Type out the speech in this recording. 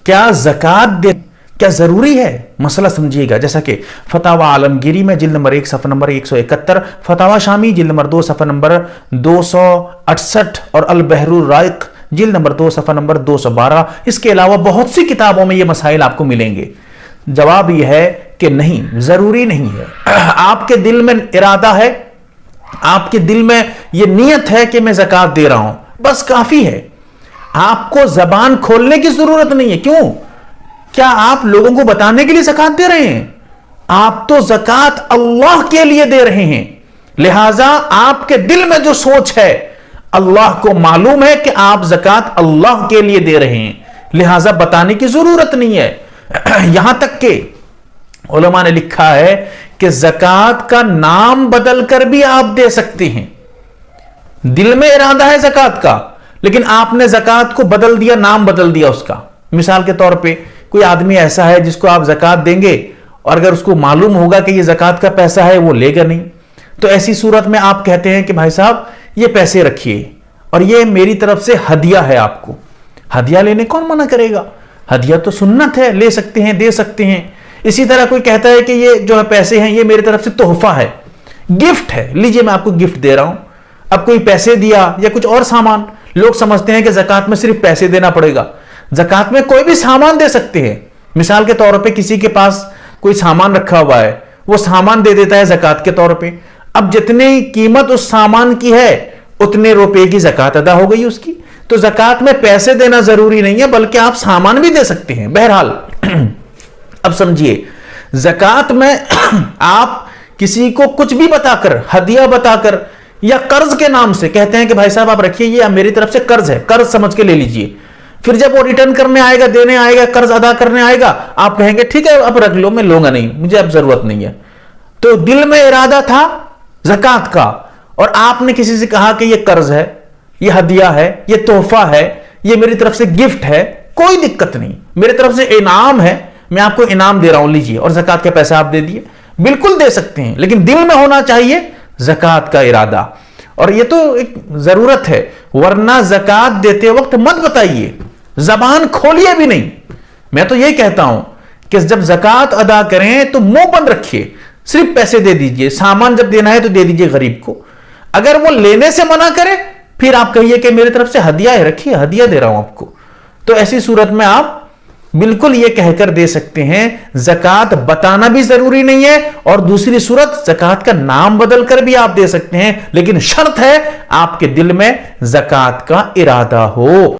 کیا زکات دے کیا ضروری ہے؟ مسئلہ سمجھیے گا. جیسا کہ فتاوی عالمگیری میں جلد نمبر 1 صفحہ نمبر 171، فتاوی شامی جلد نمبر 2 صفحہ نمبر 268 اور البحر الرائق جلد نمبر 2 صفحہ نمبر 212، اس کے علاوہ بہت سی کتابوں میں یہ مسائل آپ کو ملیں گے. جواب یہ ہے کہ نہیں، ضروری نہیں ہے. آپ کے دل میں ارادہ ہے، آپ کے دل میں یہ نیت ہے کہ میں زکات دے رہا ہوں، بس کافی ہے. آپ کو زبان کھولنے کی ضرورت نہیں ہے. کیوں؟ کیا آپ لوگوں کو بتانے کے لیے زکات دے رہے ہیں؟ آپ تو زکات اللہ کے لیے دے رہے ہیں. لہذا آپ کے دل میں جو سوچ ہے اللہ کو معلوم ہے کہ آپ زکات اللہ کے لیے دے رہے ہیں، لہذا بتانے کی ضرورت نہیں ہے. یہاں تک کہ علماء نے لکھا ہے کہ زکات کا نام بدل کر بھی آپ دے سکتے ہیں. دل میں ارادہ ہے زکات کا، لیکن آپ نے زکات کو بدل دیا، نام بدل دیا اس کا. مثال کے طور پہ کوئی آدمی ایسا ہے جس کو آپ زکات دیں گے اور اگر اس کو معلوم ہوگا کہ یہ زکات کا پیسہ ہے وہ لے گا نہیں، تو ایسی صورت میں آپ کہتے ہیں کہ بھائی صاحب یہ پیسے رکھیے اور یہ میری طرف سے ہدیہ ہے آپ کو. ہدیہ لینے کون منع کرے گا؟ ہدیہ تو سنت ہے، لے سکتے ہیں، دے سکتے ہیں. اسی طرح کوئی کہتا ہے کہ یہ جو ہے پیسے ہیں یہ میری طرف سے تحفہ ہے، گفٹ ہے، لیجئے میں آپ کو گفٹ دے رہا ہوں. اب کوئی پیسے دیا یا کچھ اور سامان، لوگ سمجھتے ہیں کہ زکات میں صرف پیسے دینا پڑے گا. زکات میں کوئی بھی سامان دے سکتے ہیں. مثال کے طور پہ کسی کے پاس کوئی سامان رکھا ہوا ہے، وہ سامان دے دیتا ہے زکات کے طور پہ. اب جتنی قیمت اس سامان کی ہے اتنے روپے کی زکات ادا ہو گئی اس کی. تو زکات میں پیسے دینا ضروری نہیں ہے، بلکہ آپ سامان بھی دے سکتے ہیں. بہرحال اب سمجھیے، زکات میں آپ کسی کو کچھ بھی بتا کر، ہدیہ بتا کر یا قرض کے نام سے کہتے ہیں کہ بھائی صاحب آپ رکھیے، یہ میری طرف سے قرض ہے، قرض سمجھ کے لے لیجئے. پھر جب وہ ریٹرن کرنے آئے گا، دینے آئے گا، قرض ادا کرنے آئے گا، آپ کہیں گے ٹھیک ہے اب رکھ لو، میں لوں گا نہیں، مجھے اب ضرورت نہیں ہے. تو دل میں ارادہ تھا زکات کا اور آپ نے کسی سے کہا کہ یہ قرض ہے، یہ ہدیہ ہے، یہ تحفہ ہے، یہ میری طرف سے گفٹ ہے، کوئی دقت نہیں، میری طرف سے انعام ہے، میں آپ کو انعام دے رہا ہوں، لیجئے، اور زکات کے پیسے آپ دے دیے. بالکل دے سکتے ہیں، لیکن دل میں ہونا چاہیے زکات کا ارادہ. اور یہ تو ایک ضرورت ہے، ورنہ زکات دیتے وقت مت بتائیے، زبان کھولیے بھی نہیں. میں تو یہ کہتا ہوں کہ جب زکات ادا کریں تو منہ بند رکھیے، صرف پیسے دے دیجئے. سامان جب دینا ہے تو دے دیجئے غریب کو. اگر وہ لینے سے منع کرے پھر آپ کہیے کہ میری طرف سے ہدیہ ہے، رکھیے، ہدیہ دے رہا ہوں آپ کو. تو ایسی صورت میں آپ بالکل یہ کہہ کر دے سکتے ہیں. زکات بتانا بھی ضروری نہیں ہے، اور دوسری صورت زکات کا نام بدل کر بھی آپ دے سکتے ہیں، لیکن شرط ہے آپ کے دل میں زکات کا ارادہ ہو.